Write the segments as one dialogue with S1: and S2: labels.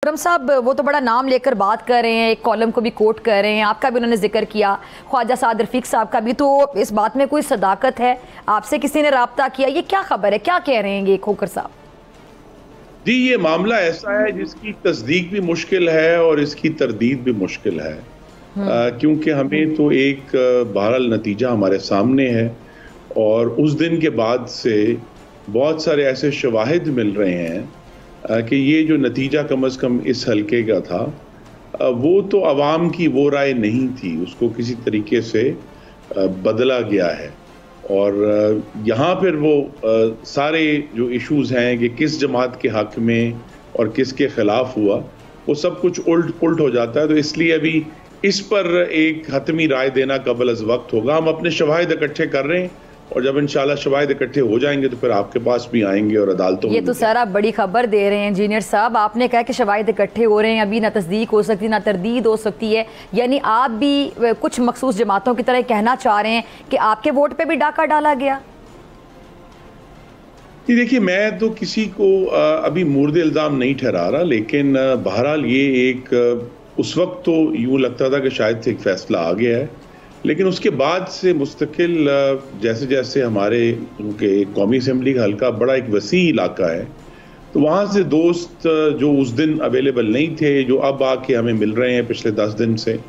S1: खुर्रम साहब वो तो बड़ा नाम लेकर बात कर रहे हैं, एक कॉलम को भी कोट कर रहे हैं, आपका भी उन्होंने जिक्र किया, ख्वाजा साद रफीक साहब का भी। तो इस बात में कोई सदाकत है? आपसे किसी ने राब्ता किया? ये क्या खबर है, क्या कह रहे हैं ये खोकर साहब?
S2: जी, ये मामला ऐसा है जिसकी तस्दीक भी मुश्किल है और इसकी तरदीद भी मुश्किल है, क्योंकि हमें तो एक बहरहाल नतीजा हमारे सामने है और उस दिन के बाद से बहुत सारे ऐसे शवाहिद मिल रहे हैं कि ये जो नतीजा कम अज़ कम इस हल्के का था वो तो अवाम की वो राय नहीं थी, उसको किसी तरीके से बदला गया है। और यहाँ फिर वो सारे जो इश्यूज़ हैं कि किस जमात के हक़ में और किसके ख़िलाफ़ हुआ, वो सब कुछ उल्ट पुल्ट हो जाता है। तो इसलिए अभी इस पर एक हतमी राय देना कबल अज़ वक्त होगा। हम अपने शवाहिद इकट्ठे कर रहे हैं और जब इंशाल्लाह शवाहिद इकट्ठे हो जाएंगे तो फिर आपके पास भी आएंगे और अदालतों में।
S1: ये तो सर आप बड़ी खबर दे रहे हैं इंजीनियर साहब, आपने कहा कि शवाहिद इकट्ठे हो रहे हैं, अभी ना तस्दीक हो सकती ना तरदीद हो सकती है, यानी आप भी कुछ मखसूस जमातों की तरह कहना चाह रहे हैं कि आपके वोट पे भी डाका डाला गया?
S2: जी देखिए, मैं तो किसी को अभी मुर्द इल्ज़ाम नहीं ठहरा रहा, लेकिन बहरहाल ये एक उस वक्त तो यूँ लगता था कि शायद से एक फ़ैसला आ गया है, लेकिन उसके बाद से मुस्तकिल जैसे जैसे हमारे उनके कौमी असम्बली का हल्का बड़ा एक वसी इलाका है, तो वहाँ से दोस्त जो उस दिन अवेलेबल नहीं थे, जो अब आके हमें मिल रहे हैं पिछले 10 दिन से,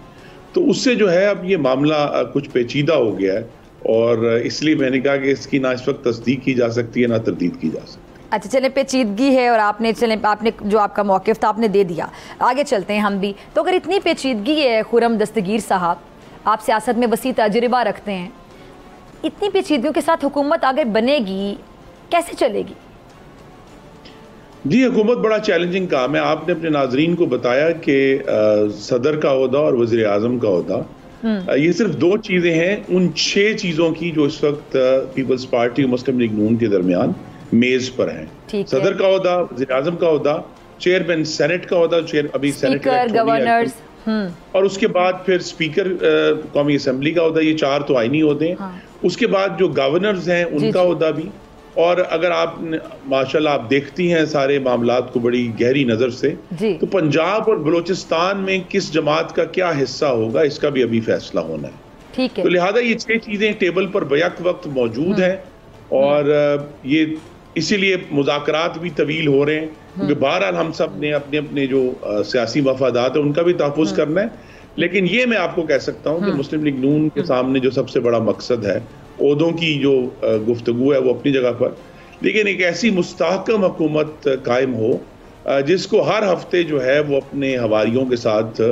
S2: तो उससे जो है अब ये मामला कुछ पेचीदा हो गया है और इसलिए मैंने कहा कि इसकी ना इस वक्त तस्दीक की जा सकती है ना तरदीद की जा सकती है।
S1: अच्छा चले, पेचीदगी है और आपने जो आपका मौक़िफ़ था आपने दे दिया, आगे चलते हैं हम भी। तो अगर इतनी पेचीदगी है खुर्रम दस्तगीर साहब, आप सियासत में वसी तजुर्बा रखते हैं, इतनी पेचीदगियों के साथ हुकूमत आगे बनेगी, कैसे चलेगी?
S2: जी, हुकूमत बड़ा चैलेंजिंग काम है। आपने अपने नाजरीन को बताया कि सदर का ओहदा और वज़ीर आज़म का ओहदा, ये सिर्फ 2 चीज़ें हैं उन 6 चीज़ों की जो इस वक्त पीपल्स पार्टी और मुस्लिम लीग नून के दरमियान मेज़ पर हैं। सदर का ओहदा, वज़ीर आज़म का ओहदा, चेयरमैन सेनेट का ओहदा, अभी सेनेट
S1: गवर्नर्स,
S2: और उसके बाद फिर स्पीकर कौमी असम्बली का ओहदा, ये 4 तो आईनी ओहदे हैं। हाँ। उसके बाद जो गवर्नर्स हैं उनका ओहदा भी, और अगर आप माशाल्लाह आप देखती हैं सारे मामलात को बड़ी गहरी नज़र से, तो पंजाब और बलोचिस्तान में किस जमात का क्या हिस्सा होगा इसका भी अभी फैसला होना है।
S1: ठीक है।
S2: तो लिहाजा ये 6 चीज़ें टेबल पर बैक वक्त मौजूद हैं और ये इसीलिए मुज़ाकरात भी तवील हो रहे हैं, क्योंकि बहरहाल हम सब ने अपने अपने जो सियासी मफादात है उनका भी तहफ़्फ़ुज़ करना है। लेकिन ये मैं आपको कह सकता हूँ कि मुस्लिम लीग नून के सामने जो सबसे बड़ा मकसद है, ओहदों की जो गुफ्तगू है वो अपनी जगह पर, लेकिन एक ऐसी मुस्तहकम हुकूमत कायम हो जिसको हर हफ्ते जो है वो अपने हवारियों के साथ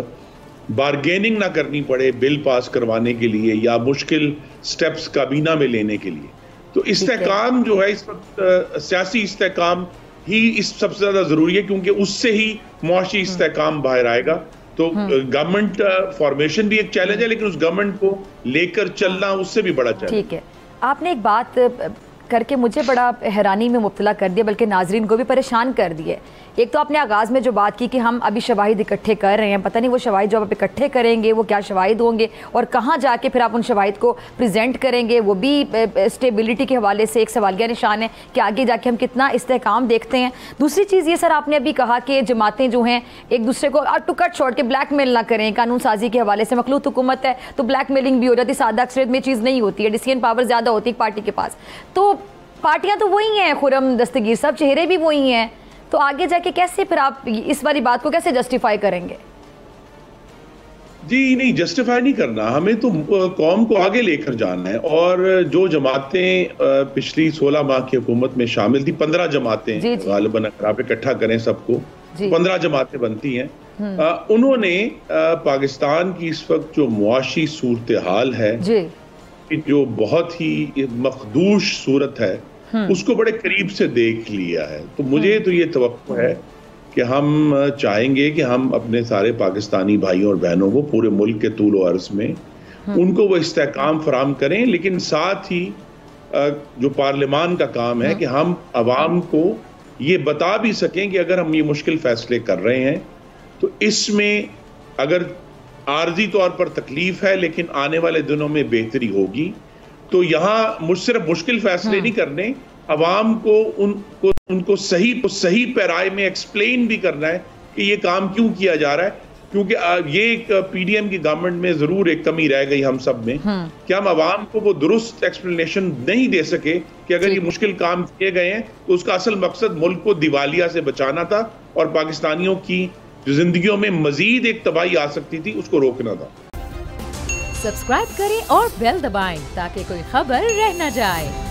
S2: बारगेनिंग ना करनी पड़े बिल पास करवाने के लिए या मुश्किल स्टेप्स काबीना में लेने के लिए। तो इस्तेहकाम जो है इस वक्त सियासी इस्तेहकाम ही इस सबसे ज्यादा जरूरी है, क्योंकि उससे ही मुआशी इस्तेहकाम बाहर आएगा। तो गवर्नमेंट फॉर्मेशन भी एक चैलेंज है, लेकिन उस गवर्नमेंट को लेकर चलना उससे भी बड़ा चैलेंज।
S1: ठीक है, आपने एक बात करके मुझे बड़ा हैरानी में मुब्तला कर दिया, बल्कि नाजरीन को भी परेशान कर दिए। एक तो आपने आगाज़ में जो बात की कि हम अभी शवाहिद इकट्ठे कर रहे हैं, पता नहीं वो शवाहिद जो आप इकट्ठे करेंगे वो क्या शवाहिद होंगे और कहाँ जाके फिर आप उन शवाहिद को प्रेजेंट करेंगे, वो भी स्टेबिलिटी के हवाले से एक सवालिया निशान है कि आगे जाके हम कितना इस्तेहकाम देखते हैं। दूसरी चीज़ ये सर, आपने अभी कहा कि जमातें जो हैं एक दूसरे को टू कट छोड़ के ब्लैक मेल ना करें, कानून साजी के हवाले से मखलूत हुकूमत है तो ब्लैक मेलिंग भी हो जाती है, सादा अक्सरियत में चीज़ नहीं होती है, डिसीजन पावर ज़्यादा होती है पार्टी के पास। तो पार्टियां तो वही हैं खुर्रम दस्तगीर साहब, चेहरे भी वही हैं, तो आगे जाके कैसे फिर आप इस वाली बात को कैसे जस्टिफाई करेंगे?
S2: जी नहीं, जस्टिफाई नहीं करना, हमें तो कौम को आगे लेकर जाना है। और जो जमातें पिछली 16 माह की हुकूमत में शामिल थी, 15 जमातें गालिबन अगर आप इकट्ठा करें सबको 15 जमातें बनती हैं, उन्होंने पाकिस्तान की इस वक्त जो मुआशी सूरत हाल है जो बहुत ही मखदूश सूरत है उसको बड़े करीब से देख लिया है। तो मुझे तो ये तवक्को है कि हम चाहेंगे कि हम अपने सारे पाकिस्तानी भाइयों और बहनों को पूरे मुल्क के तूल और अर्ज में उनको वो इस्तेहकाम फराम करें, लेकिन साथ ही जो पार्लियामान का काम है कि हम अवाम को ये बता भी सकें कि अगर हम ये मुश्किल फैसले कर रहे हैं तो इसमें अगर आर्जी तौर पर तकलीफ है लेकिन आने वाले दिनों में बेहतरी होगी। तो यहाँ सिर्फ मुश्किल फैसले नहीं करने, अवाम को उनको सही पैराए में एक्सप्लेन भी करना है कि ये काम क्यों किया जा रहा है, क्योंकि ये एक पीडीएम की गवर्नमेंट में जरूर एक कमी रह गई हम सब में कि हम आवाम को वो दुरुस्त एक्सप्लेनेशन नहीं दे सके कि अगर ये मुश्किल काम किए गए हैं तो उसका असल मकसद मुल्क को दिवालिया से बचाना था और पाकिस्तानियों की जो जिंदगियों में मजीद एक तबाही आ सकती थी उसको रोकना था।
S3: सब्सक्राइब करें और बेल दबाएं ताकि कोई खबर रह न जाए।